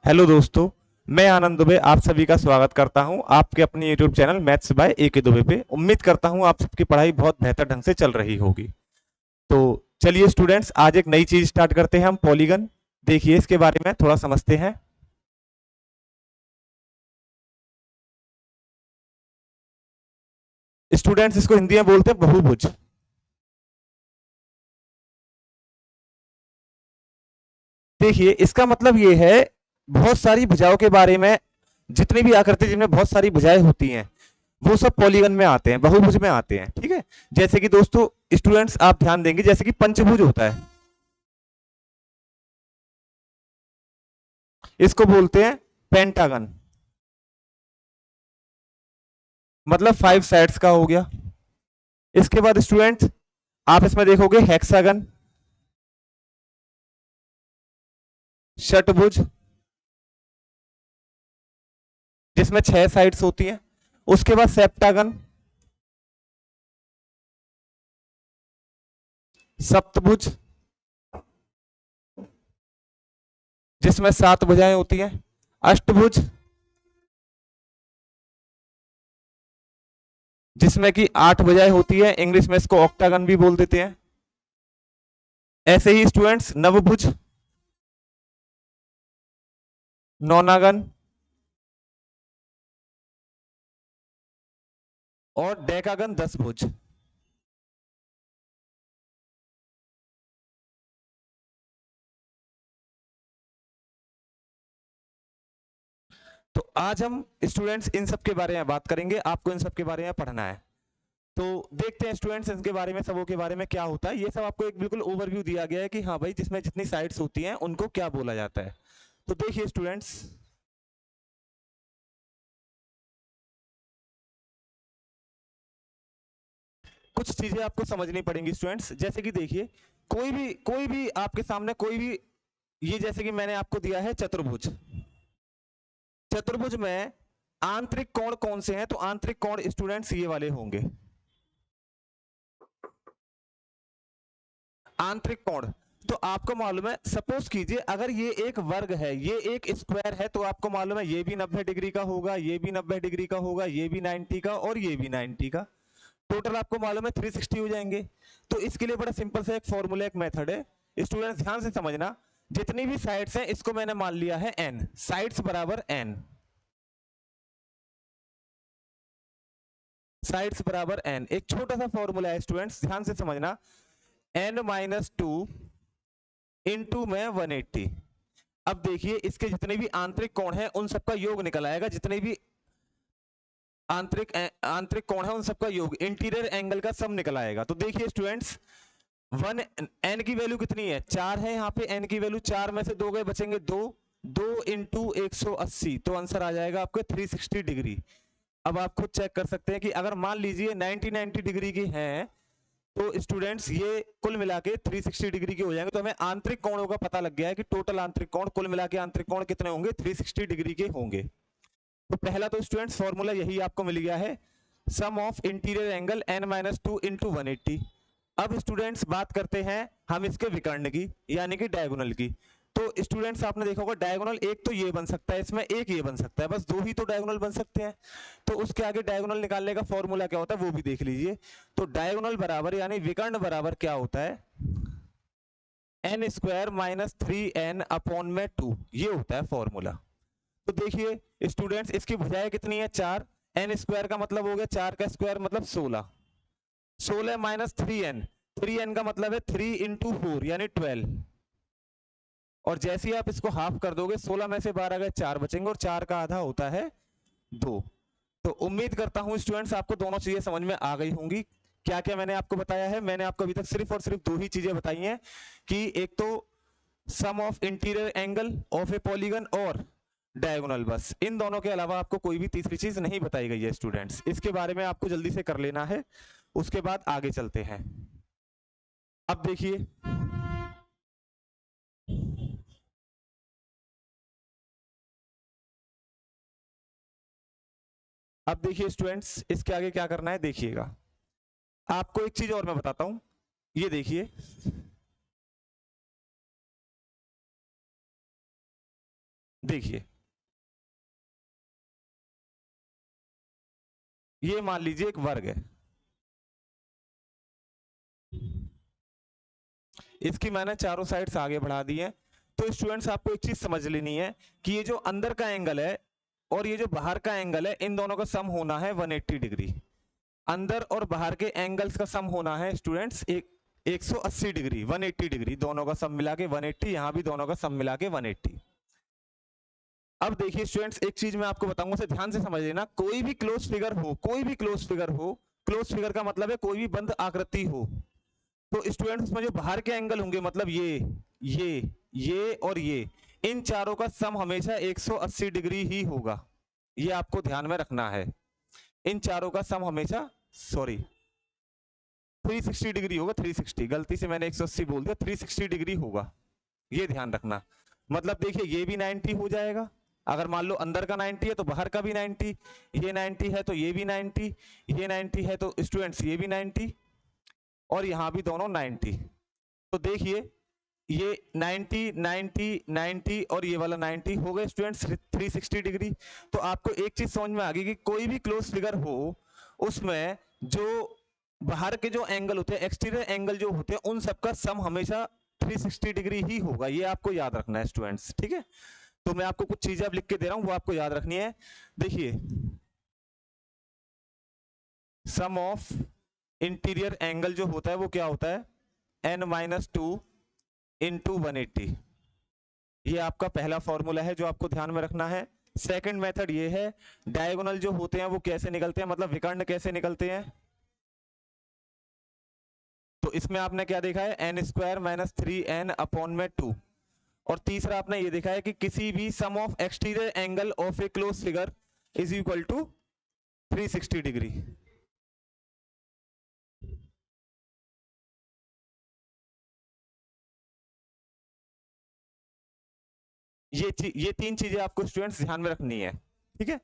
Hello दोस्तों। मैं आनंद दुबे आप सभी का स्वागत करता हूं आपके अपने यूट्यूब चैनल मैथ्स बाय ए के दुबे पे। उम्मीद करता हूं आप सबकी पढ़ाई बहुत बेहतर ढंग से चल रही होगी। तो चलिए स्टूडेंट्स, आज एक नई चीज स्टार्ट करते हैं हम, पॉलीगन। देखिए इसके बारे में थोड़ा समझते हैं। स्टूडेंट्स, इसको हिंदी में बोलते हैं बहुभुज। देखिए इसका मतलब ये है, बहुत सारी भुजाओं के बारे में, जितनी भी आकृति जिनमें बहुत सारी भुजाएं होती हैं वो सब पॉलीगन में आते हैं, बहुभुज में आते हैं। ठीक है। जैसे कि दोस्तों, स्टूडेंट्स आप ध्यान देंगे, जैसे कि पंचभुज होता है, इसको बोलते हैं पेंटागन। मतलब 5 साइड्स का हो गया। इसके बाद स्टूडेंट आप इसमें देखोगे हेक्सागन, षटभुज, जिसमें 6 साइड्स होती हैं। उसके बाद सेप्टागन, सप्तभुज, जिसमें 7 भुजाएं होती हैं। अष्टभुज, जिसमें कि 8 भुजाएं होती है, इंग्लिश में इसको ऑक्टागन भी बोल देते हैं। ऐसे ही स्टूडेंट्स नवभुज, नौनागन और डेकागन 10 भुज। तो आज हम स्टूडेंट्स इन सब के बारे में बात करेंगे, आपको इन सब के बारे में पढ़ना है। तो देखते हैं स्टूडेंट्स इनके बारे में, सबों के बारे में क्या होता है। ये सब आपको एक बिल्कुल ओवरव्यू दिया गया है कि हाँ भाई, जिसमें जितनी साइड्स होती हैं उनको क्या बोला जाता है। तो देखिए स्टूडेंट्स, कुछ चीजें आपको समझनी पड़ेंगी स्टूडेंट्स। जैसे कि देखिए, कोई भी आपके सामने कोई भी, ये जैसे कि मैंने आपको दिया है चतुर्भुज। चतुर्भुज में आंतरिक कोण कौन से हैं? तो आंतरिक कोण स्टूडेंट्स ये वाले होंगे, आंतरिक कोण। तो आपको मालूम है, सपोज कीजिए अगर ये एक वर्ग है, ये एक स्क्वायर है, तो आपको मालूम है ये भी 90 डिग्री का होगा, ये भी 90 डिग्री का होगा, ये भी 90 का और ये भी 90 का। टोटल आपको मालूम है 360 हो जाएंगे। तो इसके लिए बड़ा सिंपल सा एक फॉर्मूला, एक मेथड है। स्टूडेंट्स ध्यान से समझना, जितनी भी साइड्स हैं इसको मैंने मान लिया है n, साइड्स बराबर n, साइड्स बराबर n। एक छोटा सा फॉर्मूला है स्टूडेंट्स, ध्यान से समझना, n-2 इंटू में 180। अब देखिए इसके जितने भी आंतरिक कोण हैं उन सबका योग निकल आएगा, जितने भी आंतरिक कोण है उन सबका योग, इंटीरियर एंगल का सब निकल आएगा। तो देखिए स्टूडेंट्स, वन, एन की वैल्यू कितनी है? 4 है यहाँ पे, एन की वैल्यू 4 में से 2 गए, बचेंगे 2, 2 इंटू 180, तो आंसर आ जाएगा आपके 360 डिग्री। अब आप खुद चेक कर सकते हैं कि अगर मान लीजिए 90 डिग्री की है, तो स्टूडेंट्स ये कुल मिला के 360 डिग्री के हो जाएंगे। तो हमें आंतरिक कोणों का पता लग गया है कि टोटल आंतरिक कोण कुल मिला के आंतरिक कोण कितने होंगे? 360 डिग्री के होंगे। तो पहला तो स्टूडेंट्स फॉर्मूला यही आपको मिल गया है, sum of interior angle n-2 into 180। अब स्टूडेंट्स बात करते हैं हम इसके विकर्ण की, यानी कि डायगोनल की। तो स्टूडेंट्स आपने देखा होगा, डायगोनल एक तो ये बन सकता है, इसमें एक ये बन सकता है, बस दो ही तो डायगोनल बन सकते हैं। तो उसके आगे डायगोनल निकालने का फॉर्मूला क्या होता है वो भी देख लीजिए। तो डायगोनल बराबर यानी विकर्ण बराबर क्या होता है? N square minus 3n upon में 2, ये होता है फॉर्मूला। तो देखिए स्टूडेंट्स, इसकी भुजाएं कितनी है? 4। एन स्क्वायर का मतलब हो गया 4 का स्क्वायर मतलब 16, 16 माइनस 3n, 3n का मतलब है 3 इंटू 4 यानी 12। और जैसे ही आप इसको हाफ कर दोगे, 16 में से 12 गए 4 बचेंगे, और 4 का आधा होता है 2। तो उम्मीद करता हूं स्टूडेंट्स आपको दोनों चीजें समझ में आ गई होंगी। क्या क्या मैंने आपको बताया है? मैंने आपको अभी तक सिर्फ और सिर्फ दो ही चीजें बताई हैं, कि एक तो sum of interior angle of a polygon और डायगोनल। बस इन दोनों के अलावा आपको कोई भी तीसरी चीज नहीं बताई गई है स्टूडेंट्स। इसके बारे में आपको जल्दी से कर लेना है, उसके बाद आगे चलते हैं। अब देखिए, अब देखिए स्टूडेंट्स, इसके आगे क्या करना है देखिएगा। आपको एक चीज और मैं बताता हूं, ये देखिए, देखिए ये मान लीजिए एक वर्ग है, इसकी मैंने चारों साइड्स आगे बढ़ा दी है। तो स्टूडेंट्स आपको एक चीज समझ लेनी है कि ये जो अंदर का एंगल है और ये जो बाहर का एंगल है, इन दोनों का सम होना है 180 डिग्री। अंदर और बाहर के एंगल्स का सम होना है स्टूडेंट्स 180 डिग्री, 180 डिग्री, दोनों का सम मिला के 180, यहां भी दोनों का सम मिला के 180। अब देखिए स्टूडेंट्स एक चीज मैं आपको बताऊंगा, उसे ध्यान से समझ लेना। कोई भी क्लोज फिगर हो, कोई भी क्लोज फिगर हो, क्लोज फिगर का मतलब है कोई भी बंद आकृति हो, तो स्टूडेंट्स उसमें जो बाहर के एंगल होंगे, मतलब ये और ये, इन चारों का सम हमेशा 180 डिग्री ही होगा। ये आपको ध्यान में रखना है। इन चारों का सम हमेशा, सॉरी 360 डिग्री होगा, 360, गलती से मैंने 180 बोल दिया, 360 डिग्री होगा, ये ध्यान रखना। मतलब देखिए ये भी 90 हो जाएगा, अगर मान लो अंदर का 90 है तो बाहर का भी 90, ये 90 है तो ये भी 90, ये 90 है तो स्टूडेंट्स ये भी 90, और यहां भी दोनों 90। तो देखिए ये 90 90 90 और ये वाला 90 हो गए स्टूडेंट्स 360 डिग्री। तो आपको एक चीज समझ में आ गई कि कोई भी क्लोज फिगर हो, उसमें जो बाहर के जो एंगल होते हैं, एक्सटीरियर एंगल जो होते हैं, उन सबका सम हमेशा 360 डिग्री ही होगा। ये आपको याद रखना है स्टूडेंट्स, ठीक है। तो मैं आपको कुछ चीजें अब लिख के दे रहा हूं, वो आपको याद रखनी है। देखिए सम ऑफ इंटीरियर एंगल जो होता है वो क्या होता है, n-2 इंटू 180। ये आपका पहला फॉर्मूला है जो आपको ध्यान में रखना है। सेकंड मेथड ये है, डायगोनल जो होते हैं वो कैसे निकलते हैं, मतलब विकर्ण कैसे निकलते हैं। तो इसमें आपने क्या देखा है, n² - 3n अपॉन में 2। और तीसरा आपने ये देखा है कि किसी भी sum of exterior angle of a close figure is equal to 360 degree. ये तीन चीजें आपको स्टूडेंट्स ध्यान में रखनी है, ठीक है।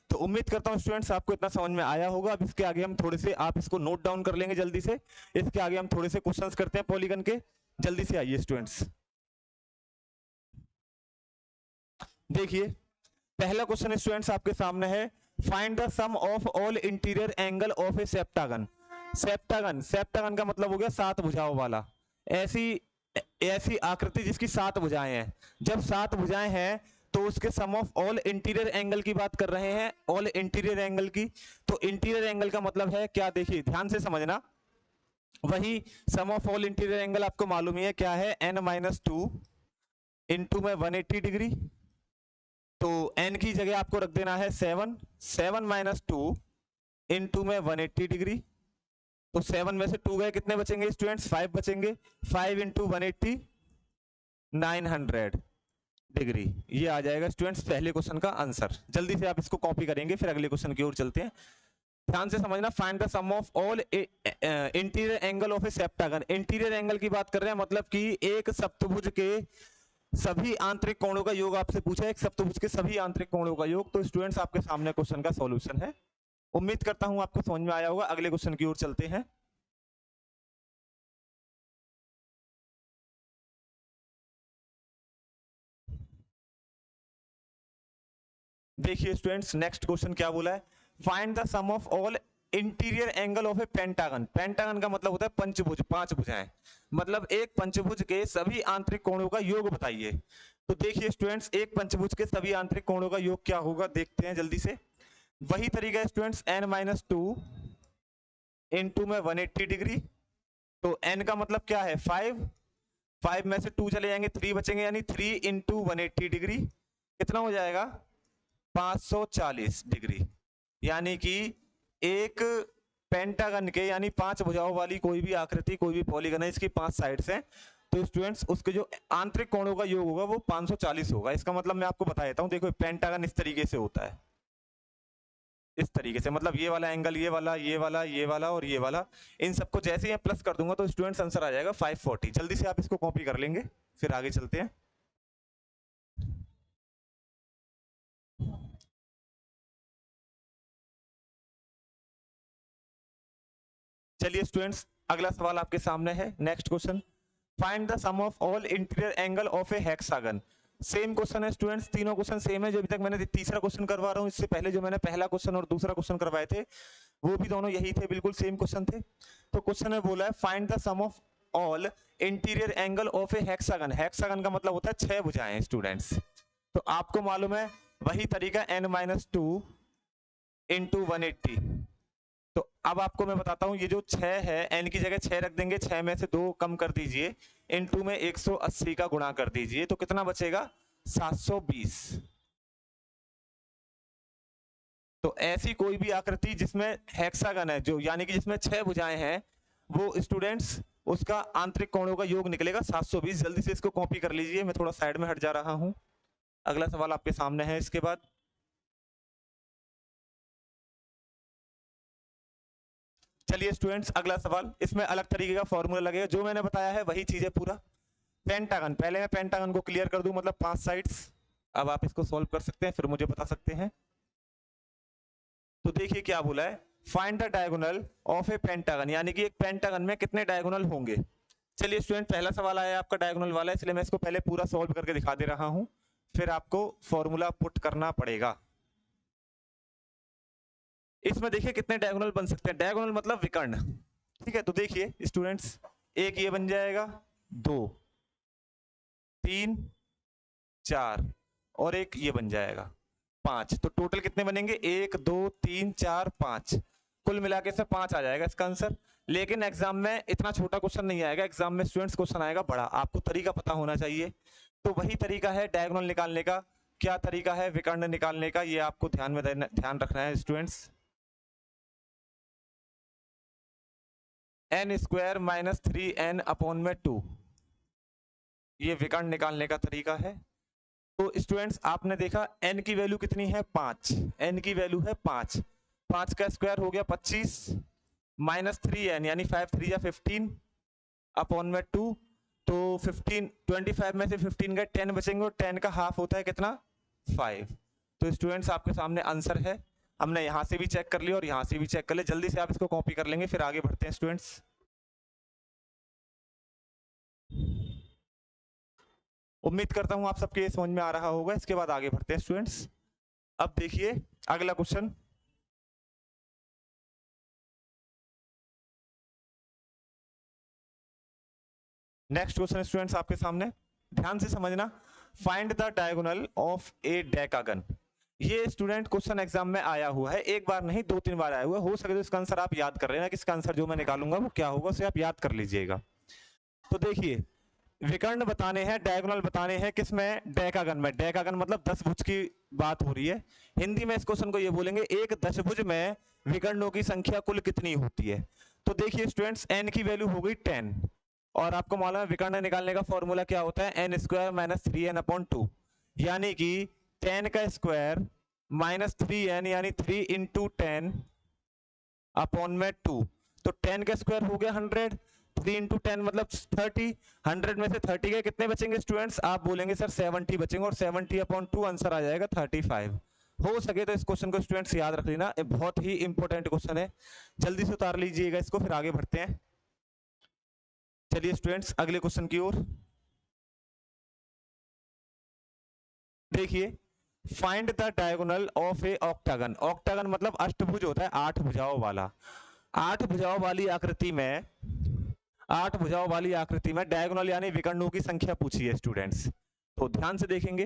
तो उम्मीद करता हूं स्टूडेंट्स आपको इतना समझ में आया होगा। अब इसके आगे हम थोड़े से, आप इसको नोट डाउन कर लेंगे जल्दी से। इसके आगे हम थोड़े से क्वेश्चंस करते हैं पॉलीगन के, जल्दी से आइए स्टूडेंट्स। देखिए पहला क्वेश्चन स्टूडेंट्स आपके सामने है, find the sum of all interior angle of a septagon. Septagon, septagon का मतलब हो गया 7 भुजाओं वाला, ऐसी ऐसी आकृति जिसकी 7 भुजाएं हैं। जब 7 भुजाएं हैं तो उसके सम ऑफ ऑल इंटीरियर एंगल की बात कर रहे हैं, ऑल इंटीरियर एंगल की। तो इंटीरियर एंगल का मतलब है क्या, देखिए ध्यान से समझना। वही सम ऑफ ऑल इंटीरियर एंगल आपको मालूम ही है क्या है, n-2 इंटू में 180 डिग्री। तो n की जगह आपको रख देना है 7, 7 - 2 इंटू में 180 डिग्री। तो 7 में से 2 गए, कितने बचेंगे स्टूडेंट्स, 5 बचेंगे। 5 इंटू 180, 900 डिग्री। ये आ जाएगा स्टूडेंट्स पहले क्वेश्चन का आंसर। जल्दी से आप इसको कॉपी करेंगे, फिर अगले क्वेश्चन की ओर चलते हैं। ध्यान से समझना, find the sum of all interior angle of a septagon. Interior angle की बात कर रहे हैं, मतलब कि एक सप्तभुज के सभी आंतरिक कोणों का योग आपसे पूछा है, एक सप्तभुज के सभी आंतरिक कोणों का योग। तो स्टूडेंट्स आपके सामने क्वेश्चन का सॉल्यूशन है। उम्मीद करता हूं आपको समझ में आया होगा। अगले क्वेश्चन की ओर चलते हैं। देखिए स्टूडेंट्स नेक्स्ट क्वेश्चन क्या बोला है, find the sum of all interior angle of a pentagon. Pentagon का मतलब होता है पंचभुज, 5 भुजाएं, मतलब एक पंचभुज के सभी आंतरिक कोणों का योग बताइए। तो देखिए स्टूडेंट्स एक पंचभुज के सभी आंतरिक कोणों का योग क्या होगा, देखते हैं जल्दी से। वही तरीका है स्टूडेंट्स, n-2 इंटू में 180 डिग्री। तो n का मतलब क्या है 5, 5 में से 2 चले जाएंगे, 3 बचेंगे, यानी 3 इंटू 180 डिग्री कितना हो जाएगा, 540 डिग्री। यानी कि एक पेंटागन के, यानी 5 भुजाओं वाली कोई भी आकृति, कोई भी पॉलीगन है, इसकी 5 साइड्स हैं, तो स्टूडेंट्स उसके जो आंतरिक कोणों का योग होगा वो 540 होगा। इसका मतलब मैं आपको बता देता हूं, देखो पेंटागन इस तरीके से होता है, इस तरीके से, मतलब ये वाला एंगल, ये वाला, ये वाला, ये वाला और ये वाला, इन सबको जैसे ही प्लस कर दूंगा तो स्टूडेंट्स आंसर आ जाएगा 540। जल्दी से आप इसको कॉपी कर लेंगे, फिर आगे चलते हैं। चलिए स्टूडेंट्स अगला सवाल आपके सामने है, next question, find the sum of all interior angle of a hexagon. Same question है स्टूडेंट्स, तीनों क्वेश्चन सेम है। जो अभी तक मैंने तीसरा क्वेश्चन करवा रहा हूँ, इससे पहले जो मैंने पहला क्वेश्चन और दूसरा क्वेश्चन करवाए थे वो भी दोनों यही थे, बिल्कुल सेम क्वेश्चन थे। तो क्वेश्चन में बोला है find the sum of all interior angle of a hexagon. Hexagon का मतलब होता है 6 भुजाएं स्टूडेंट्स। तो आपको मालूम है वही तरीका n-2 इंटू 180। तो अब आपको मैं बताता हूं, ये जो 6 है n की जगह 6 रख देंगे, 6 में से 2 कम कर दीजिए, इनटू में 180 का गुणा कर दीजिए, तो कितना बचेगा 720। तो ऐसी कोई भी आकृति जिसमें हेक्सागन है, जो यानी कि जिसमें 6 भुजाएं हैं, वो स्टूडेंट्स उसका आंतरिक कोणों का योग निकलेगा 720। जल्दी से इसको कॉपी कर लीजिए, मैं थोड़ा साइड में हट जा रहा हूं। अगला सवाल आपके सामने है इसके बाद। चलिए स्टूडेंट्स अगला सवाल, इसमें अलग तरीके का फॉर्मूला लगेगा, जो मैंने बताया है वही चीज है पूरा। पेंटागन, पहले मैं पेंटागन को क्लियर कर दूं, मतलब 5 साइड्स। अब आप इसको सॉल्व कर सकते हैं, फिर मुझे बता सकते हैं। तो देखिए क्या बोला है, find the diagonal of a pentagon, यानी कि एक पेंटागन में कितने डायगोनल होंगे। चलिए स्टूडेंट पहला सवाल आया आपका डायगोनल वाला, इसलिए मैं इसको पहले पूरा सॉल्व करके दिखा दे रहा हूं, फिर आपको फॉर्मूला पुट करना पड़ेगा। इसमें देखिए कितने डायगोनल बन सकते हैं, डायगोनल मतलब विकर्ण, ठीक है। तो देखिए स्टूडेंट्स, एक ये बन जाएगा, 2, 3, 4 और एक ये बन जाएगा 5। तो टोटल कितने बनेंगे, 1 2 3 4 5, कुल मिला के से 5 आ जाएगा इसका आंसर। लेकिन एग्जाम में इतना छोटा क्वेश्चन नहीं आएगा, एग्जाम में स्टूडेंट्स क्वेश्चन आएगा बड़ा, आपको तरीका पता होना चाहिए। तो वही तरीका है डायगोनल निकालने का। क्या तरीका है विकर्ण निकालने का, ये आपको ध्यान रखना है स्टूडेंट्स। n² - 3n अपॉन में 2, ये विकर्ण निकालने का तरीका है। तो स्टूडेंट्स आपने देखा n की वैल्यू कितनी है 5, n की वैल्यू है 5, 5 का स्क्वायर हो गया 25 माइनस 3n यानी 5 3 या 15 अपॉन में 2। तो 15 25 में से 15 गए 10 बचेंगे, और 10 का हाफ होता है कितना 5। तो स्टूडेंट्स आपके सामने आंसर है, हमने यहां से भी चेक कर लिया और यहां से भी चेक कर लिया। जल्दी से आप इसको कॉपी कर लेंगे, फिर आगे बढ़ते हैं स्टूडेंट्स। उम्मीद करता हूं आप सबके समझ में आ रहा होगा। इसके बाद आगे बढ़ते हैं स्टूडेंट्स। अब देखिए अगला क्वेश्चन, नेक्स्ट क्वेश्चन स्टूडेंट्स आपके सामने, ध्यान से समझना। Find the diagonal of A decagon. ये स्टूडेंट क्वेश्चन एग्जाम में आया हुआ है, एक बार नहीं 2-3 बार आया हुआ है। हो सके तो इसका आंसर आप याद कर लेना कि इसका आंसर जो मैं निकालूंगा वो क्या होगा, उसे आप याद कर लीजिएगा। तो देखिए विकर्ण बताने हैं, डायगोनल बताने हैं, किसमें डेकागन में। डेकागन मतलब 10 भुज की बात हो रही है। हिंदी में इस क्वेश्चन को ये बोलेंगे, एक दशभुज में विकर्णों की संख्या कुल कितनी होती है। तो देखिए स्टूडेंट्स n की वैल्यू हो गई 10, और आपको मालूम है विकर्ण निकालने का फॉर्मूला क्या होता है, n² - 3n अपॉन 2, यानी कि 10 का स्क्वायर माइनस 3n यानी 3 इंटू 10 अपॉन में 2। तो 10 का स्क्वायर हो गया 100, 3 इंटू 10 मतलब 30, 100 में से 30 गए, कितने बचेंगे स्टूडेंट्स, आप बोलेंगे सर 70 बचेंगे, और 70 अपॉन 2 आंसर आ जाएगा 35। हो सके तो इस क्वेश्चन को स्टूडेंट्स याद रख लेना, बहुत ही इंपॉर्टेंट क्वेश्चन है, जल्दी से उतार लीजिएगा इसको, फिर आगे बढ़ते हैं। चलिए स्टूडेंट्स अगले क्वेश्चन की ओर देखिए। Find the diagonal of A octagon. Octagon मतलब अष्टभुज होता है, 8 भुजाओं वाला। 8 भुजाओं वाली आकृति में, 8 भुजाओं वाली आकृति में डायगोनल यानी विकर्णों की संख्या पूछी है स्टूडेंट्स। तो ध्यान से देखेंगे,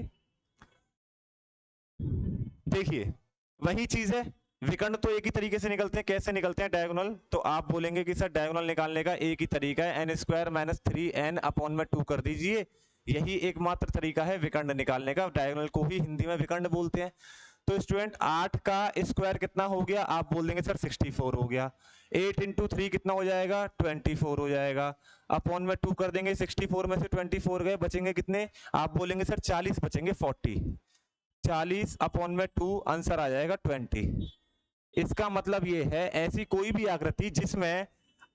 देखिए वही चीज है, विकर्ण तो एक ही तरीके से निकलते हैं, कैसे निकलते हैं डायगोनल, तो आप बोलेंगे कि सर डायगोनल निकालने का एक ही तरीका है, n² - 3n अपॉन में 2 कर दीजिए, यही एकमात्र तरीका है विकर्ण निकालने का। डायगोनल को ही हिंदी में विकर्ण बोलते हैं। तो स्टूडेंट 8 का स्क्वायर कितना हो गया, आप बोल देंगे सर 64 हो गया। 8 इंटू 3 कितना हो जाएगा 24 हो जाएगा, अपॉन में 2 कर देंगे, 64 में से 24 गए, बचेंगे कितने, आप बोलेंगे सर 40 बचेंगे, 40, 40 अपॉन में 2 आंसर आ जाएगा 20। इसका मतलब ये है ऐसी कोई भी आकृति जिसमें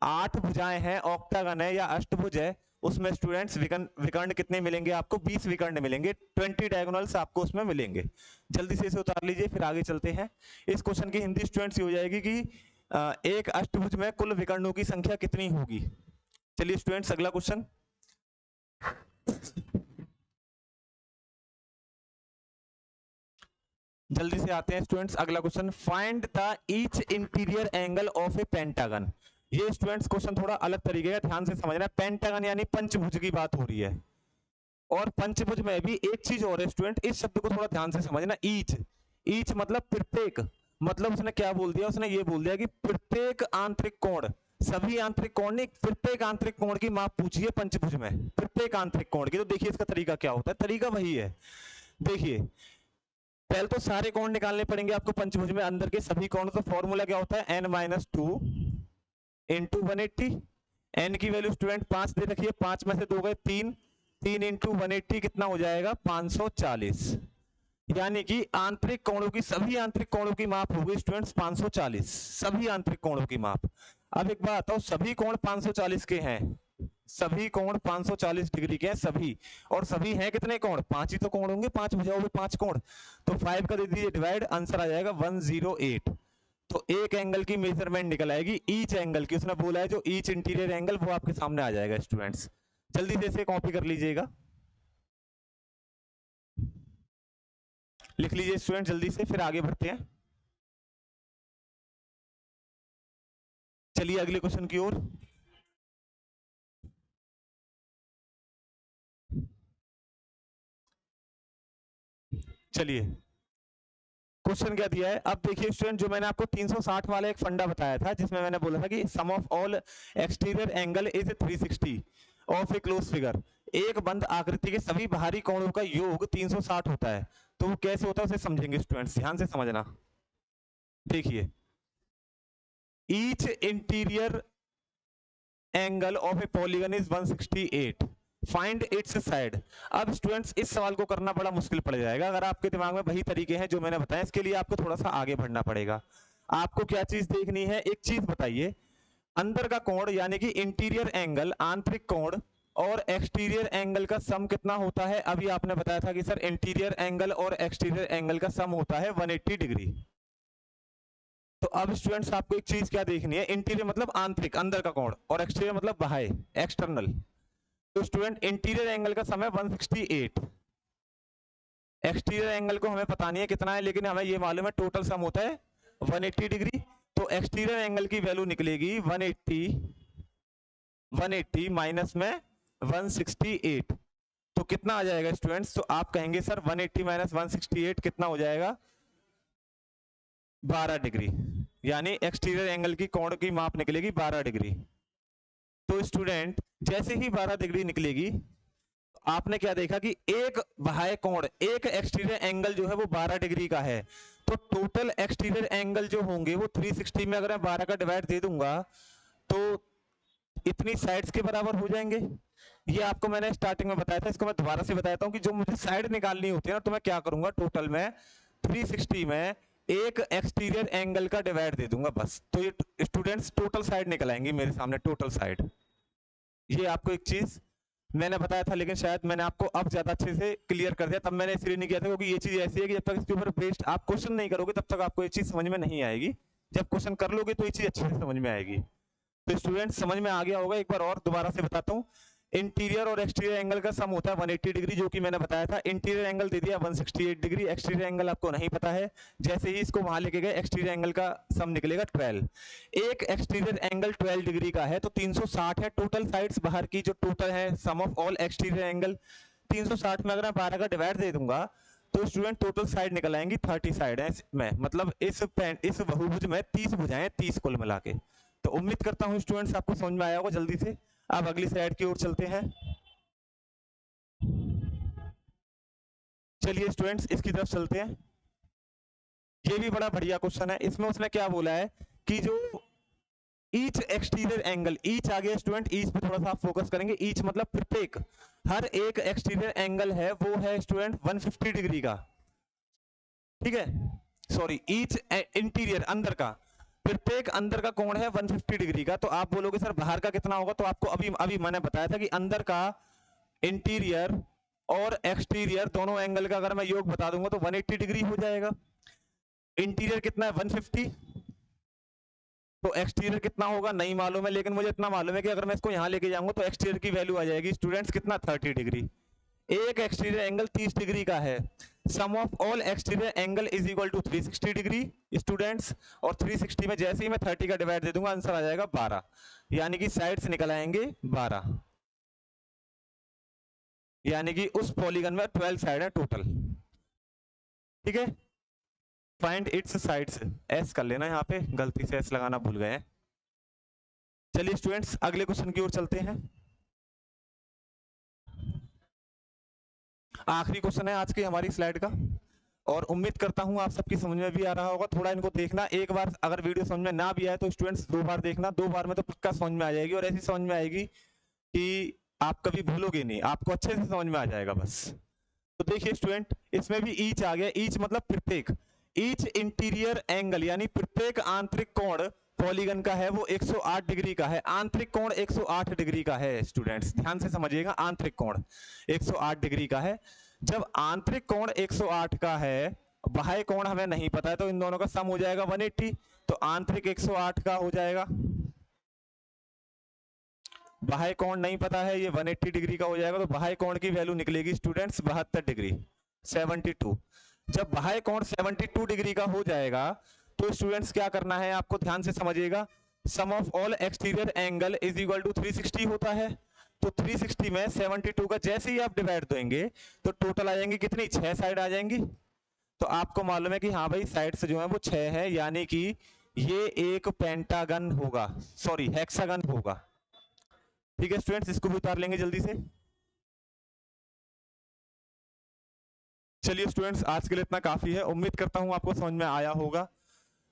8 भुजाएं हैं, ऑक्टागन है या अष्टभुज है, उसमें स्टूडेंट्स विकर्ण कितने मिलेंगे आपको, 20 विकर्ण मिलेंगे, 20 डायगोनल्स आपको उसमें मिलेंगे। जल्दी से इसे उतार लीजिए, फिर आगे चलते हैं। इस क्वेश्चन की हिंदी स्टूडेंट्स ये हो जाएगी कि एक अष्टभुज में कुल विकर्णों की संख्या कितनी होगी। चलिए स्टूडेंट्स अगला क्वेश्चन, जल्दी से आते हैं स्टूडेंट्स अगला question, find the each interior angle of a pentagon. ये स्टूडेंट्स क्वेश्चन थोड़ा अलग तरीके का, ध्यान से समझना। पेंटागन यानी पंचभुज की बात हो रही है, और पंचभुज में भी एक चीज और है स्टूडेंट, इस शब्द को थोड़ा ध्यान से समझना। ईच, ईच मतलब प्रत्येक, मतलब उसने क्या बोल दिया, उसने ये बोल दिया कि प्रत्येक आंतरिक कोण, सभी आंतरिक कोण नहीं, प्रत्येक आंतरिक कोण की माप पूछी है पंचभुज में, प्रत्येक आंतरिक कोण की। तो देखिए इसका तरीका क्या होता है, तरीका वही है। देखिए पहले तो सारे कोण निकालने पड़ेंगे आपको पंचभुज में, अंदर के सभी कोण। तो फॉर्मूला क्या होता है, n-2 इंटू 180। n की वैल्यू स्टूडेंट 5 दे रखिए, 5 में से 2 गए 3, 3 इंटू 180 कितना हो जाएगा 540। यानी कि आंतरिक कोणों की, सभी आंतरिक कोणों की माप होगी स्टूडेंट्स 540, सभी आंतरिक कोणों की माप। अब एक बात बताओ, सभी कोण 540 के हैं, सभी कोण 540 डिग्री के हैं सभी, और सभी हैं कितने कोण, 5 ही तो कोण होंगे, 5 भुजाओं में 5 कोण। तो 5 का दे दीजिए डिवाइड, आंसर आ जाएगा 108। तो एक एंगल की मेजरमेंट निकल आएगी, ईच एंगल की। उसने बोला है जो ईच इंटीरियर एंगल, वो आपके सामने आ जाएगा स्टूडेंट्स। जल्दी से इसे कॉपी कर लीजिएगा, लिख लीजिए स्टूडेंट जल्दी से, फिर आगे बढ़ते हैं। चलिए अगले क्वेश्चन की ओर। चलिए क्वेश्चन क्या दिया है, अब देखिए स्टूडेंट, जो मैंने आपको 360 वाला एक फंडा बताया था, जिसमें मैंने बोला था कि sum of all exterior angle is 360 of a close figure. एक बंद आकृति के सभी बाहरी कोणों का योग 360 होता है। तो वो कैसे होता है उसे समझेंगे स्टूडेंट्स, ध्यान से समझना। देखिए each interior angle of a polygon is 168, find its side. अब स्टूडेंट्स इस सवाल को करना बड़ा मुश्किल पड़ जाएगा, अगर आपके दिमाग में वही तरीके हैं जो मैंने बताया। इसके लिए आपको थोड़ा सा आगे बढ़ना पड़ेगा। आपको क्या चीज देखनी है, एक चीज बताइए, अंदर का कोण यानी कि इंटीरियर एंगल, आंतरिक कोण, और एक्सटीरियर एंगल का सम कितना होता है। अभी आपने बताया था कि सर इंटीरियर एंगल और एक्सटीरियर एंगल का सम होता है 180 डिग्री। तो अब स्टूडेंट्स आपको एक चीज क्या देखनी है, इंटीरियर मतलब आंतरिक, अंदर का कोण, और एक्सटीरियर मतलब बाहर, एक्सटर्नल। तो स्टूडेंट इंटीरियर एंगल का सम है 168, एक्सटीरियर एंगल को हमें पता नहीं है कितना है, लेकिन हमें ये मालूम है टोटल सम होता है 180 डिग्री। तो एक्सटीरियर एंगल की वैल्यू निकलेगी 180 माइनस में 168। तो कितना आ जाएगा स्टूडेंट्स, तो आप कहेंगे सर 180 माइनस 168 कितना हो जाएगा, 12 डिग्री। यानी एक्सटीरियर एंगल की कोण की माप निकलेगी 12 डिग्री। तो स्टूडेंट जैसे ही 12 डिग्री निकलेगी, आपने क्या देखा कि एक बाह्य कोण, एक एक्सटीरियर एंगल जो है वो 12 डिग्री का है। तो टोटल एक्सटीरियर एंगल जो होंगे वो 360 में अगर मैं 12 का डिवाइड दे दूंगा तो इतनी साइड्स के बराबर हो जाएंगे। ये आपको मैंने स्टार्टिंग में बताया था, इसको मैं दोबारा से बताता हूँ कि जो मुझे साइड निकालनी होती है ना, तो मैं क्या करूंगा, टोटल में 360 में एक एक्सटीरियर एंगल का डिवाइड दे दूंगा बस। तो ये स्टूडेंट्स टोटल साइड निकल आएंगी मेरे सामने, टोटल साइड। ये आपको एक चीज मैंने बताया था, लेकिन शायद मैंने आपको अब ज्यादा अच्छे से क्लियर कर दिया। तब मैंने इसलिए नहीं किया था क्योंकि ये चीज ऐसी है कि जब तक इसके ऊपर बेस्ड आप क्वेश्चन नहीं करोगे तब तक आपको ये चीज समझ में नहीं आएगी। जब क्वेश्चन कर लोगे तो ये चीज अच्छे से समझ में आएगी। तो स्टूडेंट समझ में आ गया होगा, एक बार और दोबारा से बताता हूँ। इंटीरियर और एक्सटीरियर एंगल का सम होता है 180 डिग्री, जो कि मैंने बताया था। इंटीरियर एंगल दे दिया 168 डिग्री, एक्सटीरियर एंगल आपको नहीं पता है। जैसे ही इसको वहां लेके गए, एक्सटीरियर एंगल का सम निकलेगा 12। एक एक्सटीरियर एंगल 12 डिग्री का है, तो 360 है टोटल साइड्स बाहर की, जो टोटल है sum of all exterior angle. 360 में अगर मैं 12 का डिवाइड दे दूंगा तो स्टूडेंट टोटल साइड निकल आएंगी 30 साइड है इसमें, मतलब इस बहुभुज में 30 भुजाएं, 30 कुल मिला के। तो उम्मीद करता हूं स्टूडेंट्स आपको समझ में आया होगा। जल्दी से अब अगली स्लाइड की ओर चलते हैं। चलिए स्टूडेंट्स इसकी तरफ चलते हैं। ये भी बड़ा बढ़िया क्वेश्चन है। इसमें उसने क्या बोला है कि जो ईच एक्सटीरियर एंगल, ईच आ गया स्टूडेंट, ईच पे थोड़ा सा फोकस करेंगे। ईच मतलब प्रत्येक, हर एक एक्सटीरियर एंगल है वो है स्टूडेंट 150 डिग्री का, ठीक है। सॉरी, ईच इंटीरियर अंदर का, प्रत्येक अंदर का कोण है 150 डिग्री का। तो आप बोलोगे सर बाहर का कितना होगा, तो आपको अभी अभी मैंने बताया था कि अंदर का इंटीरियर और एक्सटीरियर दोनों एंगल का अगर मैं योग बता दूंगा तो 180 डिग्री हो जाएगा। इंटीरियर कितना है 150, तो एक्सटीरियर कितना होगा नहीं मालूम है, लेकिन मुझे इतना मालूम है कि अगर मैं इसको यहां लेके जाऊंगा तो एक्सटीरियर की वैल्यू आ जाएगी स्टूडेंट्स कितना, 30 डिग्री। एक एक्सटीरियर एंगल 30 डिग्री का है, sum of all exterior angle is equal to 360 degree students, और 360 में जैसे ही मैं 30 का डिवाइड दे दूंगा आंसर आ जाएगा 12, यानी कि साइड से निकल आएंगे 12, यानी कि उस पॉलीगन में 12 साइड है टोटल। ठीक है, फाइंड इट्स साइड्स, एस कर लेना, यहाँ पे गलती से एस लगाना भूल गए हैं। चलिए स्टूडेंट्स अगले क्वेश्चन की ओर चलते हैं। आखिरी क्वेश्चन है आज की हमारी स्लाइड का, और उम्मीद करता हूं आप सबकी समझ में भी आ रहा होगा। थोड़ा इनको देखना, एक बार अगर वीडियो समझ में ना भी आए तो स्टूडेंट्स 2 बार देखना, 2 बार में तो पक्का समझ में आ जाएगी, और ऐसी समझ में आएगी कि आप कभी भूलोगे नहीं, आपको अच्छे से समझ में आ जाएगा बस। तो देखिए स्टूडेंट, इसमें भी ईच आ गया, ईच मतलब प्रत्येक, ईच इंटीरियर एंगल यानी प्रत्येक आंतरिक कोण पॉलीगन का है वो 108 डिग्री का है। आंतरिक कोण 108 डिग्री का है स्टूडेंट्स, ध्यान से समझिएगा, आंतरिक कोण 108 डिग्री का है। जब आंतरिक कोण 108 का है, बाह्य कोण हमें नहीं पता है, तो इन दोनों का सम हो जाएगा 180, तो आंतरिक 108 का हो जाएगा, बाह्य कोण नहीं पता है, ये 180 डिग्री का हो जाएगा, तो बाह्य कोण की वैल्यू निकलेगी स्टूडेंट्स 72 डिग्री, 72। जब बाह्य कोण 72 डिग्री का हो जाएगा तो स्टूडेंट्स क्या करना है आपको, ध्यान से समझिएगा, sum of all exterior angle is equal to 360 होता है। तो 360 में 72 का जैसे ही आप डिवाइड देंगे तो टोटल आ जाएंगे कितनी, 6 साइड आ जाएंगी। तो आपको मालूम है कि हाँ भाई साइड्स जो है वो 6 है, यानी कि ये एक पेंटागन होगा, सॉरी हेक्सागन होगा। ठीक है स्टूडेंट्स, इसको भी उतार लेंगे जल्दी से। चलिए स्टूडेंट्स आज के लिए इतना काफी है, उम्मीद करता हूं आपको समझ में आया होगा,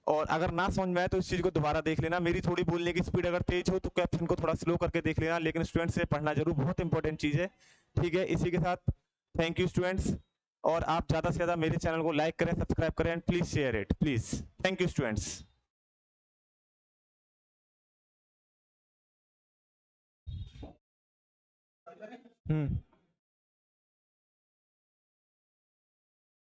और अगर ना समझ में आए तो इस चीज को दोबारा देख लेना। मेरी थोड़ी बोलने की स्पीड अगर तेज हो तो कैप्शन को थोड़ा स्लो करके देख लेना, लेकिन स्टूडेंट्स से पढ़ना जरूर, बहुत इंपॉर्टेंट चीज है। ठीक है, इसी के साथ थैंक यू स्टूडेंट्स, और आप ज्यादा से ज्यादा मेरे चैनल को लाइक करें, सब्सक्राइब करें, and please share it please. Thank you students.